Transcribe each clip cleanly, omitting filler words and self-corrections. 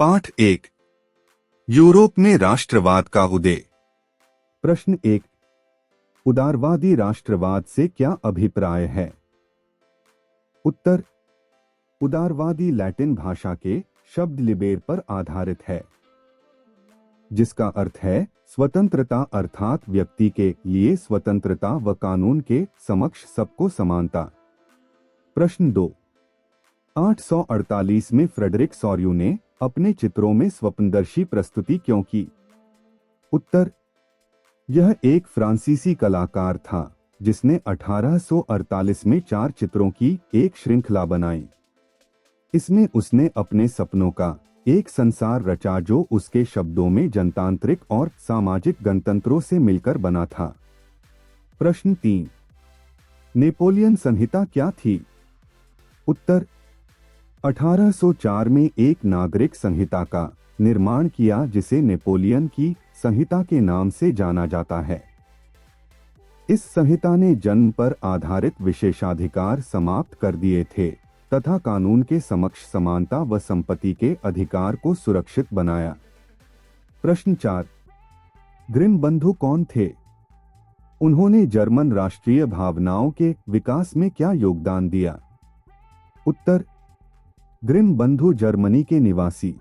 पाठ 1। यूरोप में राष्ट्रवाद का उदय। प्रश्न 1। उदारवादी राष्ट्रवाद से क्या अभिप्राय है? उत्तर। उदारवादी लैटिन भाषा के शब्द लिबेर पर आधारित है, जिसका अर्थ है स्वतंत्रता, अर्थात व्यक्ति के लिए स्वतंत्रता व कानून के समक्ष सबको समानता। प्रश्न 2। 848 में फ्रेडरिक सॉर्यू ने अपने चित्रों में स्वप्नदर्शी प्रस्तुति क्यों की? उत्तर। यह एक फ्रांसीसी कलाकार था जिसने 1848 में 4 चित्रों की एक श्रृंखला बनाई। इसमें उसने अपने सपनों का एक संसार रचा जो उसके शब्दों में जनतांत्रिक और सामाजिक गणतंत्रों से मिलकर बना था। प्रश्न 3। नेपोलियन संहिता क्या थी? उत्तर। 1804 में एक नागरिक संहिता का निर्माण किया जिसे नेपोलियन की संहिता के नाम से जाना जाता है। इस संहिता ने जन्म पर आधारित विशेषाधिकार समाप्त कर दिए थे तथा कानून के समक्ष समानता व संपत्ति के अधिकार को सुरक्षित बनाया। प्रश्न 4। ग्रिम बंधु कौन थे? उन्होंने जर्मन राष्ट्रीय भावनाओं के विकास में क्या योगदान दिया? उत्तर। ग्रिम बंधु जर्मनी के निवासी।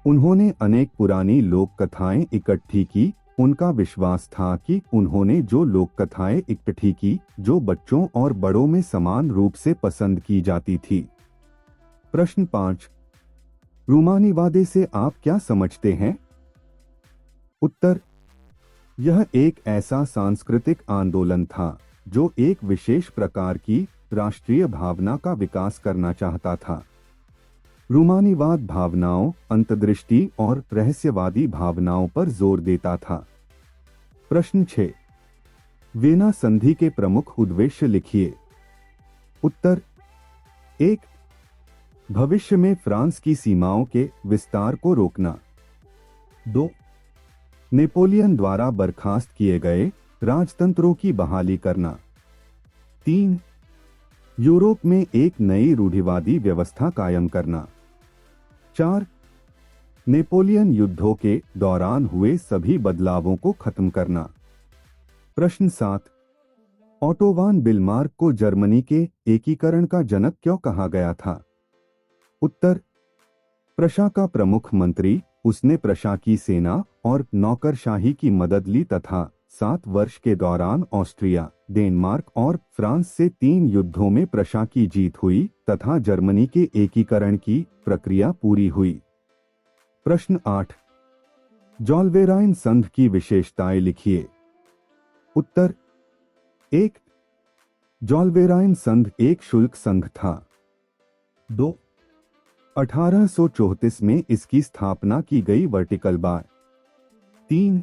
उन्होंने अनेक पुरानी लोक कथाएं इकट्ठी की। उनका विश्वास था कि उन्होंने जो लोक कथाएं इकट्ठी की जो बच्चों और बड़ों में समान रूप से पसंद की जाती थी। प्रश्न 5। रूमानीवादे से आप क्या समझते हैं? उत्तर। यह एक ऐसा सांस्कृतिक आंदोलन था जो एक विशेष प्रकार की राष्ट्रीय भावना का विकास करना चाहता था। रूमानीवाद भावनाओं, अंतर्दृष्टि और रहस्यवादी भावनाओं पर जोर देता था। प्रश्न 6। वियना संधि के प्रमुख उद्देश्य लिखिए। उत्तर। 1। भविष्य में फ्रांस की सीमाओं के विस्तार को रोकना। 2। नेपोलियन द्वारा बर्खास्त किए गए राजतंत्रों की बहाली करना। 3। यूरोप में एक नई रूढ़िवादी व्यवस्था कायम करना। 4। नेपोलियन युद्धों के दौरान हुए सभी बदलावों को खत्म करना। प्रश्न 7। ऑटो वान बिस्मार्क को जर्मनी के एकीकरण का जनक क्यों कहा गया था? उत्तर। प्रशा का प्रमुख मंत्री, उसने प्रशा की सेना और नौकरशाही की मदद ली तथा 7 वर्ष के दौरान ऑस्ट्रिया, डेनमार्क और फ्रांस से 3 युद्धों में प्रशा की जीत हुई तथा जर्मनी के एकीकरण की प्रक्रिया पूरी हुई। प्रश्न 8। जोलवेराइन संघ की विशेषताएं लिखिए। उत्तर। 1। जोलवेराइन संघ एक शुल्क संघ था। 2। 1834 में इसकी स्थापना की गई वर्टिकल बार। 3।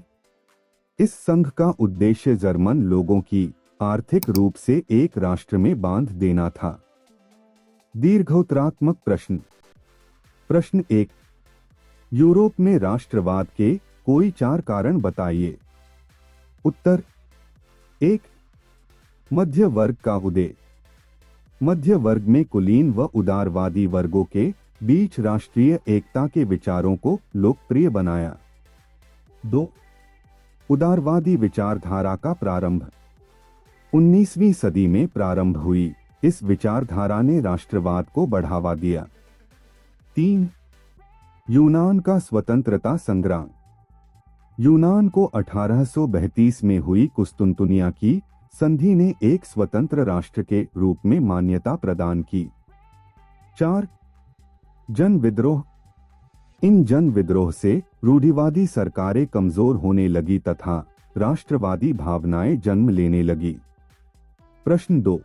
इस संघ का उद्देश्य जर्मन लोगों की आर्थिक रूप से एक राष्ट्र में बांध देना था। दीर्घोत्तरात्मक प्रश्न। प्रश्न 1। यूरोप में राष्ट्रवाद के कोई 4 कारण बताइए। उत्तर। 1। मध्य वर्ग का उदय। मध्य वर्ग में कुलीन व उदारवादी वर्गों के बीच राष्ट्रीय एकता के विचारों को लोकप्रिय बनाया। 2। उदारवादी विचारधारा का प्रारंभ 19वीं सदी में प्रारंभ हुई। इस विचारधारा ने राष्ट्रवाद को बढ़ावा दिया। 3। यूनान का स्वतंत्रता संग्राम। यूनान को 1832 में हुई कुस्तुनतुनिया की संधि ने एक स्वतंत्र राष्ट्र के रूप में मान्यता प्रदान की। 4। जन विद्रोह। इन जन विद्रोह से रूढ़िवादी सरकारें कमजोर होने लगी तथा राष्ट्रवादी भावनाएं जन्म लेने लगी। प्रश्न 2।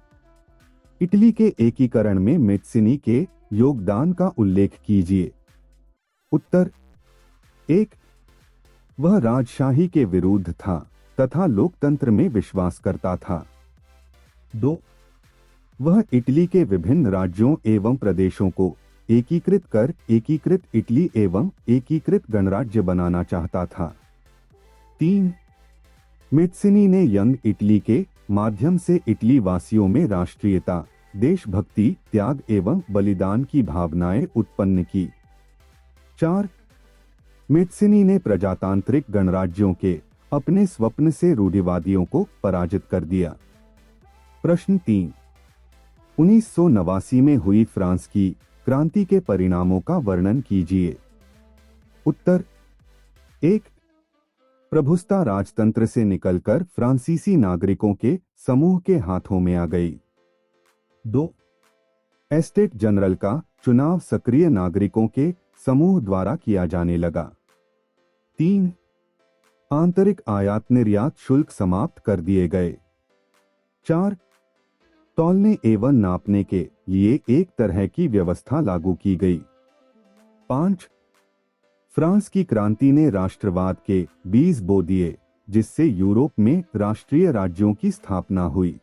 इटली के एकीकरण में मेज़िनी के योगदान का उल्लेख कीजिए। उत्तर। 1। वह राजशाही के विरुद्ध था तथा लोकतंत्र में विश्वास करता था। 2। वह इटली के विभिन्न राज्यों एवं प्रदेशों को एकीकृत कर एकीकृत इटली एवं एकीकृत गणराज्य बनाना चाहता था। 3। मेज़िनी ने यंग इटली के माध्यम से इटली वासियों में राष्ट्रीयता, देशभक्ति, त्याग एवं बलिदान की भावनाएं उत्पन्न की। 4. मेटसिनी ने प्रजातांत्रिक गणराज्यों के अपने स्वप्न से रूढ़िवादियों को पराजित कर दिया। प्रश्न 3. 1989 में हुई फ्रांस की क्रांति के परिणामों का वर्णन कीजिए। उत्तर 1. प्रभुसत्ता राजतंत्र से निकलकर फ्रांसीसी नागरिकों के समूह के हाथों में आ गई। 2. एस्टेट जनरल का चुनाव सक्रिय नागरिकों के समूह द्वारा किया जाने लगा। 3. आंतरिक आयात निर्यात शुल्क समाप्त कर दिए गए। 4. तौलने एवं नापने के लिए एक तरह की व्यवस्था लागू की गई। 5. फ्रांस की क्रांति ने राष्ट्रवाद के बीज बो दिए, जिससे यूरोप में राष्ट्रीय राज्यों की स्थापना हुई।